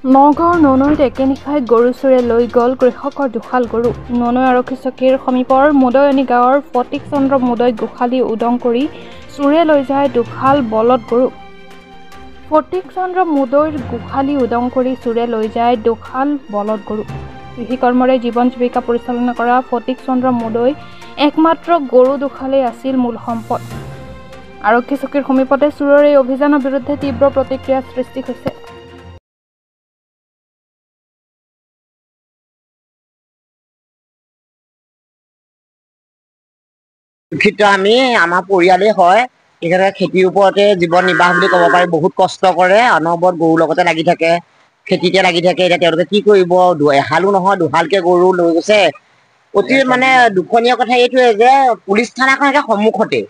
নগাঁৱৰ ননৈত একেনিশাই গৰু চুৰে লৈ গ'ল কৃষকৰ দুশাল গৰু। ননৈ আৰক্ষী চকীৰ সমীপৰ মুদৈয়ানী গাঁৱৰ ফটিক চন্দ্ৰ মুদৈক গোহালি উদং কৰি চুৰে লৈ যায় দুশাল বলদ গৰু। ফটিক চন্দ্ৰ মুদৈৰ গোহালি উদং কৰি চুৰে লৈ যায় দুশাল বলদ গৰু। কৃষি কৰ্মৰে জীৱন জীৱিকা পৰিচালনা কৰা ফটিক চন্দ্ৰ মুদৈ একমাত্ৰ গৰু দুশালেই আছিল মূল সম্পদ। আৰক্ষী চকীৰ সমীপতে চুৰৰ এই অভিযানৰ বিৰুদ্ধে তীব্ৰ প্ৰতিক্ৰিয়াৰ সৃষ্টি হৈছে। আমি আমাৰ পৰিয়ালেই হয় তেখেতে খেতিৰ ওপৰতে জীৱন নিৰ্বাহ বুলি ক'ব পাৰি। বহুত কষ্ট কৰে, অনবৰত গৰুৰ লগতে লাগি থাকে, খেতিতে লাগি থাকে। এতিয়া তেওঁলোকে কি কৰিব, এহালো নহয় দুহালকে গৰু লৈ গৈছে। অতি মানে দুখনীয় কথা এইটোৱে যে পুলিচ থানাখন একে সন্মুখতে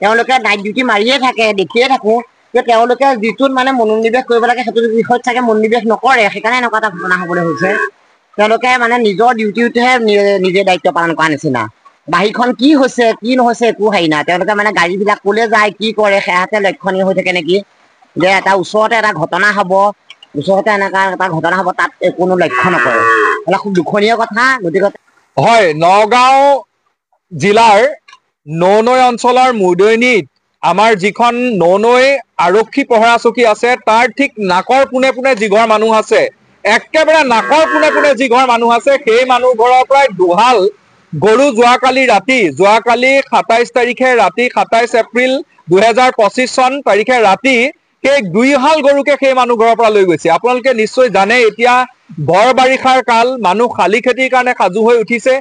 তেওঁলোকে নাইট ডিউটি মাৰিয়ে থাকে, দেখিয়ে থাকো যে তেওঁলোকে যিটোত মানে মনোনিৱেশ কৰিব লাগে সেইটো বিষয়ত চাগে মনোনিৱেশ নকৰে। সেইকাৰণে এনেকুৱা এটা ঘটনা হ'বলৈ হৈছে। তেওঁলোকে মানে নিজৰ ডিউটিটোহে নিজে দায়িত্ব পালন কৰা নিচিনা। বাহিৰখন কি হৈছে কি নহৈছে একো হেৰি নাই। তেওঁলোকে মানে গাড়ী বিলাক কলে যায়, কি কৰে, সেয়াতে লক্ষণীয় হৈ থাকে নেকি। যে এটা ওচৰতে এটা ঘটনা হব, ওচৰতে এনেকুৱা এটা ঘটনা হব, তাত কোনো লক্ষ্য নকৰে। এটা খুব দুখনীয় কথা। গতিকে হয়, নগাঁও জিলাৰ ননৈ অঞ্চলৰ মুদৈয়ানীত আমাৰ যিখন ননৈ আৰক্ষী পহৰা চকী আছে তাৰ ঠিক নাকৰ পোনে পোনে যিঘৰ মানুহ আছে, একেবাৰে নাকৰ পোনে পোনে যিঘৰ মানুহ আছে, সেই মানুহ ঘৰৰ পৰাই দুহাল গৰু যোৱাকালি 27 তাৰিখে ৰাতি 27 এপ্ৰিল 2025 চন তাৰিখে ৰাতি সেই দুইহাল গৰুকে সেই মানুহ ঘৰৰ পৰা লৈ গৈছে। আপোনালোকে নিশ্চয় জানে এতিয়া ভৰ বাৰিষাৰ কাল, মানুহ শালি খেতিৰ কাৰণে সাজু হৈ উঠিছে।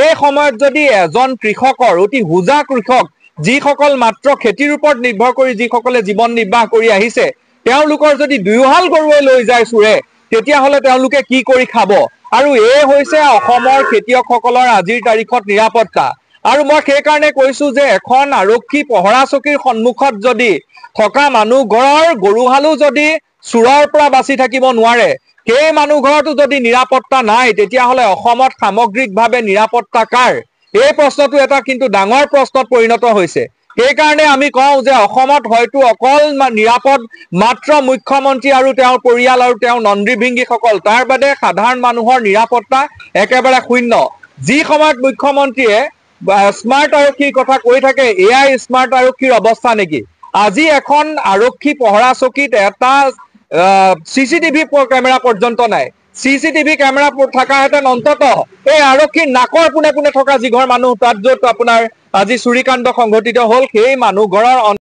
এই সময়ত যদি এজন কৃষকৰ, অতি হোজা কৃষক, যিসকল মাত্ৰ খেতিৰ ওপৰত নিৰ্ভৰ কৰি যিসকলে জীৱন নিৰ্বাহ কৰি আহিছে, তেওঁলোকৰ যদি দুইহাল গৰুৱে লৈ যায় চুৰে, তেতিয়াহ'লে তেওঁলোকে কি কৰি খাব? আৰু এই হৈছে অসমৰ খেতিয়কসকলৰ আজিৰ তাৰিখত নিৰাপত্তা। আৰু মই সেইকাৰণে কৈছো যে এখন আৰক্ষী পহৰা চকীৰ সন্মুখত যদি থকা মানুহ ঘৰৰ গৰুহালো যদি চুৰৰ পৰা বাচি থাকিব নোৱাৰে, সেই মানুহ ঘৰতো যদি নিৰাপত্তা নাই, তেতিয়াহ'লে অসমত সামগ্ৰিকভাৱে নিৰাপত্তা কাৰ? এই প্ৰশ্নটো এটা কিন্তু ডাঙৰ প্ৰশ্নত পৰিণত হৈছে। সেইকাৰণে আমি কওঁ যে অসমত হয়তো অকল নিৰাপদ মাত্ৰ মুখ্যমন্ত্ৰী আৰু তেওঁৰ পৰিয়াল আৰু তেওঁৰ নন্দ্ৰীভিংগীসকল, তাৰ বাদে সাধাৰণ মানুহৰ নিৰাপত্তা একেবাৰে শূন্য। যি সময়ত মুখ্যমন্ত্ৰীয়ে স্মাৰ্ট আৰক্ষীৰ কথা কৈ থাকে, এয়াই স্মাৰ্ট আৰক্ষীৰ অৱস্থা নেকি? আজি এখন আৰক্ষী পহৰা চকীত এটা CCTV কেমেৰা পৰ্যন্ত নাই। CCTV কেমেৰা থকাহেঁতেন অন্তত এই আৰক্ষীৰ নাকৰ পোনে পোনে থকা যিঘৰ মানুহ, তাত য'ত আপোনাৰ আজি চুৰিকাণ্ড সংঘটিত হ'ল, সেই মানুহ ঘৰৰ